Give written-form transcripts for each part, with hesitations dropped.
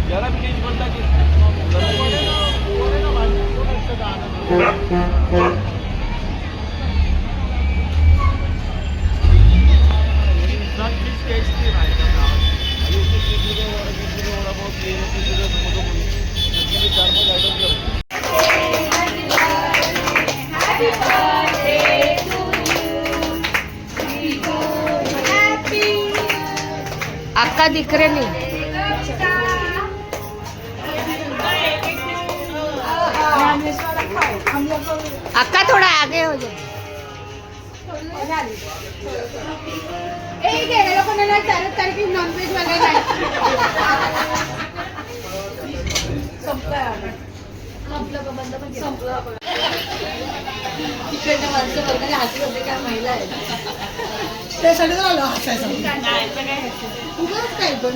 जरा भी चीज बोलता की अक्का दिख रहे नहीं। अक्का थोड़ा आगे हो जाए। नॉनव्हेज वाले तिकडनं माणसं बघायला हसत होते काय महिला आहेत त्यासाठी आलो हसायचं काय पण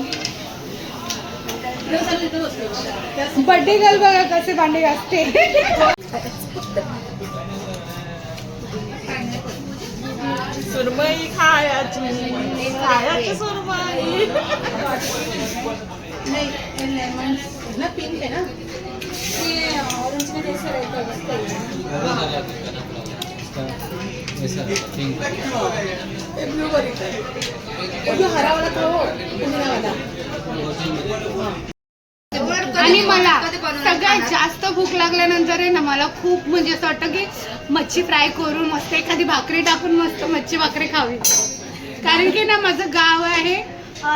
बर्थडे गर्ल बघा कसे भांडे घासते सुरमई खायची सुरमई नहीं लेमन ना पिंक है ना ये ऑरेंज में जैसे रहता है ब्लू वाला हरा वाला तो पुदिना वाला आणि मला सगळ्यात जास्त भूक लागल्यानंतर आहे ना मला खूप म्हणजे असं वाटतं की मच्छी फ्राय करून मस्त एखादी भाकरी टाकून मस्त मच्छी भाकरी खावी कारण की ना माझं गाव आहे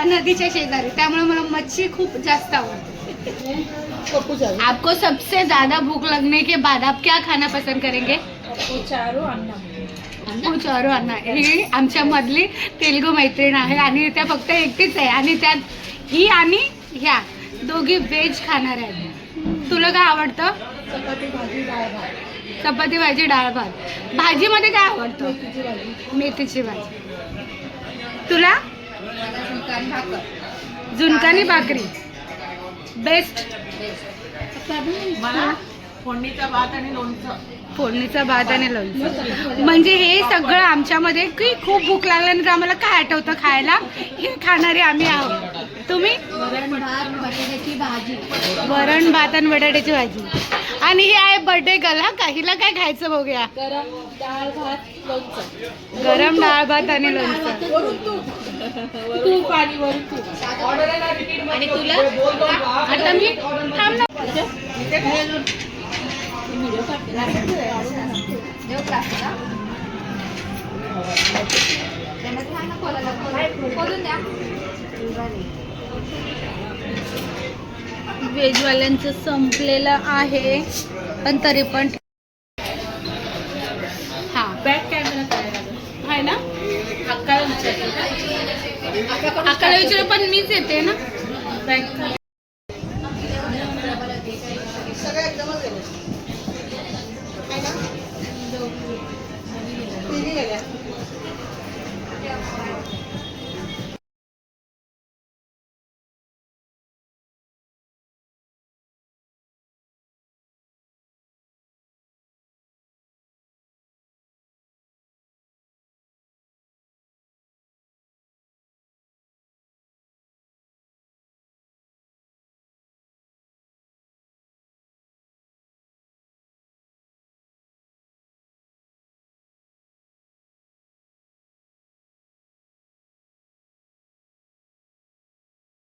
नदीच्या शेजारी त्यामुळे मला मच्छी खूप जास्त आवडते। आपको सबसे ज्यादा भूक लगने के बाद आप क्या खाना पसंद करेंगे? चारू अन्ना ही आमच्या मधली तेलुगू मैत्रीण आहे आणि त्या फक्त एकटीच आहे आणि त्यात ही आणि ह्या दोघी व्हेज खाणार आहेत। तुला काय आवडतं? चपाती भाजी डाळ भात। भाजीमध्ये काय आवडतं? मेथीची भाजी। तुला? झुणकानी भाकरी बेस्ट। मला फोडणीचा भात आणि लोणचं फोडणीचा भात आणि लोणचं म्हणजे हे सगळं आमच्यामध्ये की खूप भूक लागल्यानंतर आम्हाला काय आठवतं खायला हे खाणारे आम्ही आहोत। तुम्ही? वरण भात बटाट्याची भाजी। वरण भात आणि बटाट्याची भाजी आणि ही आहे बर्थडे गर्ल हा का हिला काय खायचं बघूया? गरम डाळ भात लोणचं। गरम डाळ भात आणि लोणचं तूप आणि वरून तूप आणि तुला आता मी थांब ना वेजवाल्यांचं संपलेलं आहे पण तरी पण हा बॅक कॅमेरा आहे ना अक्काला विचार पण मीच येते ना बॅक